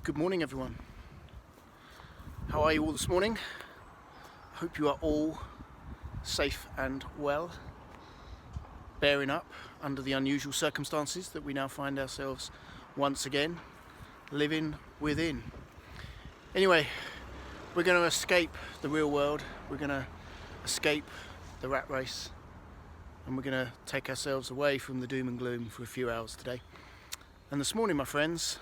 Good morning, everyone. How are you all this morning? I hope you are all safe and well, bearing up under the unusual circumstances that we now find ourselves once again living within. Anyway, we're going to escape the real world, we're going to escape the rat race, and we're going to take ourselves away from the doom and gloom for a few hours today. And this morning, my friends,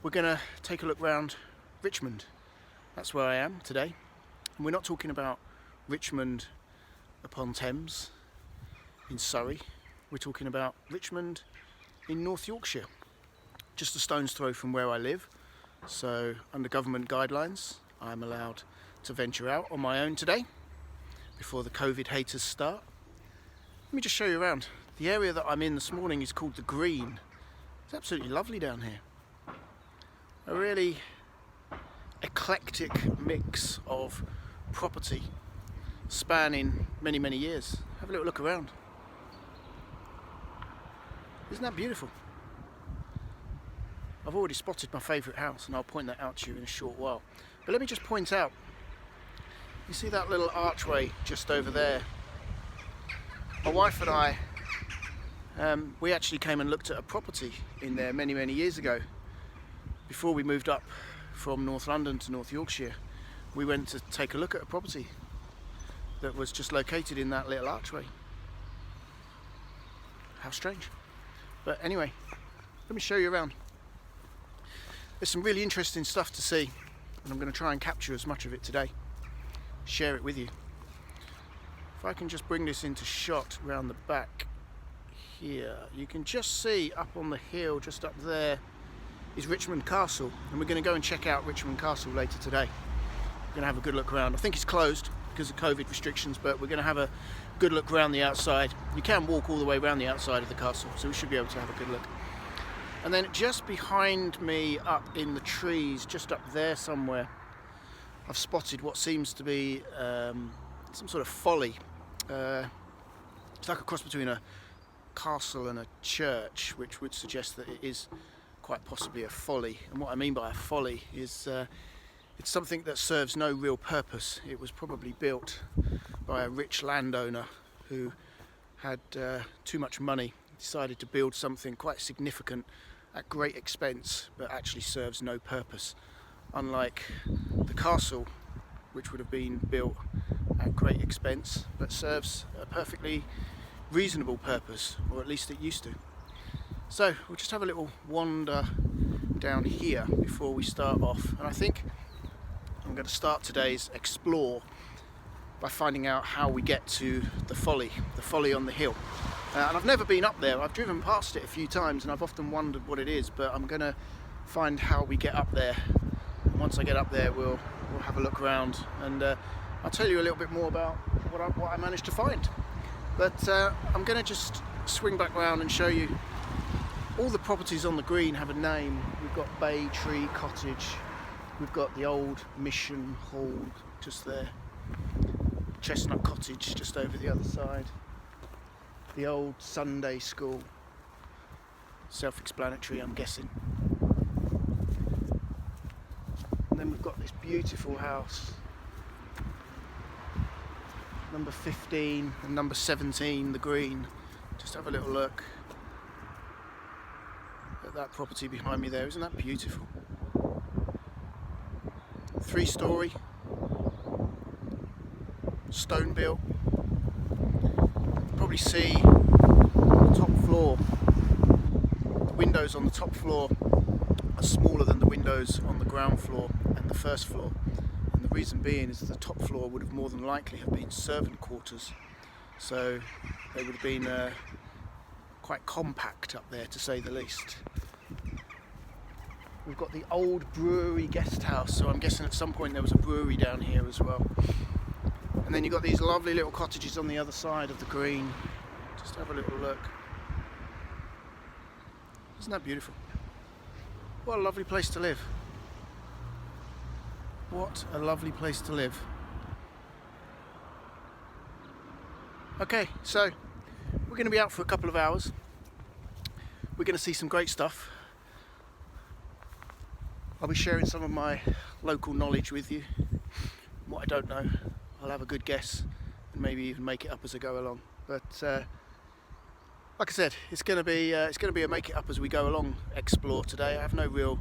we're going to take a look round Richmond. That's where I am today. And we're not talking about Richmond upon Thames in Surrey. We're talking about Richmond in North Yorkshire, just a stone's throw from where I live. So under government guidelines, I'm allowed to venture out on my own today before the COVID haters start. Let me just show you around. The area that I'm in this morning is called the Green. It's absolutely lovely down here. A really eclectic mix of property spanning many years. Have a little look around. Isn't that beautiful? I've already spotted my favourite house and I'll point that out to you in a short while. But let me just point out, you see that little archway just over there? My wife and I, we actually came and looked at a property in there many years ago. Before we moved up from North London to North Yorkshire, we went to take a look at a property that was just located in that little archway. How strange. But anyway, let me show you around. There's some really interesting stuff to see, and I'm going to try and capture as much of it today, share it with you. If I can just bring this into shot round the back here, you can just see up on the hill, just up there, is Richmond Castle, and we're going to go and check out Richmond Castle later today. We're going to have a good look around. I think it's closed because of COVID restrictions, but we're going to have a good look around the outside. You can walk all the way around the outside of the castle, so we should be able to have a good look. And then just behind me, up in the trees, just up there somewhere, I've spotted what seems to be some sort of folly. It's like a cross between a castle and a church, which would suggest that it is quite possibly a folly. And what I mean by a folly is it's something that serves no real purpose. It was probably built by a rich landowner who had too much money, decided to build something quite significant at great expense, but actually serves no purpose. Unlike the castle, which would have been built at great expense, but serves a perfectly reasonable purpose, or at least it used to. So we'll just have a little wander down here before we start off, and I think I'm going to start today's explore by finding out how we get to the folly on the hill. And I've never been up there. I've driven past it a few times and I've often wondered what it is, but I'm going to find how we get up there. And once I get up there, we'll have a look around, and I'll tell you a little bit more about what I managed to find. But I'm going to just swing back round and show you all the properties on the Green have a name. We've got Bay Tree Cottage, we've got the old Mission Hall just there, Chestnut Cottage just over the other side, the old Sunday School, self-explanatory I'm guessing. And then we've got this beautiful house, number 15 and number 17, the Green. Just have a little look at that property behind me there. Isn't that beautiful? 3-storey, stone built. Probably see the top floor. The windows on the top floor are smaller than the windows on the ground floor and the first floor. And the reason being is that the top floor would have more than likely have been servant quarters. So they would have been quite compact up there, to say the least. We've got the old brewery guest house, so I'm guessing at some point there was a brewery down here as well. And then you've got these lovely little cottages on the other side of the Green. Just have a little look. Isn't that beautiful? What a lovely place to live. What a lovely place to live. Okay, so we're going to be out for a couple of hours. We're going to see some great stuff. I'll be sharing some of my local knowledge with you. What I don't know, I'll have a good guess and maybe even make it up as I go along. But like I said, it's going to be a make it up as we go along explore today. I have no real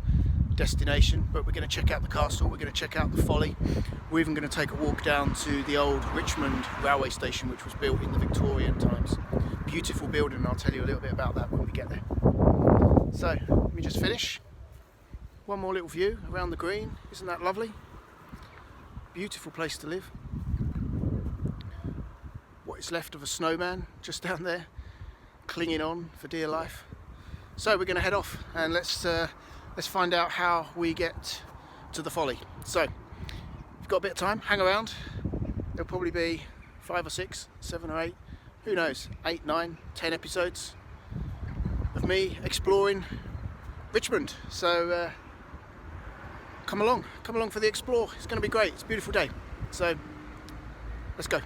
destination, but we're going to check out the castle, we're going to check out the folly. We're even going to take a walk down to the old Richmond railway station, which was built in the Victorian times. Beautiful building, and I'll tell you a little bit about that when we get there. So let me just finish. One more little view around the green. Isn't that lovely? Beautiful place to live. What is left of a snowman just down there, clinging on for dear life. So we're going to head off and let's find out how we get to the folly. So if you've got a bit of time, hang around. There'll probably be 5 or 6, 7 or 8, who knows, 8, 9, 10 episodes of me exploring Richmond. So come along for the explore. It's going to be great. It's a beautiful day. So let's go.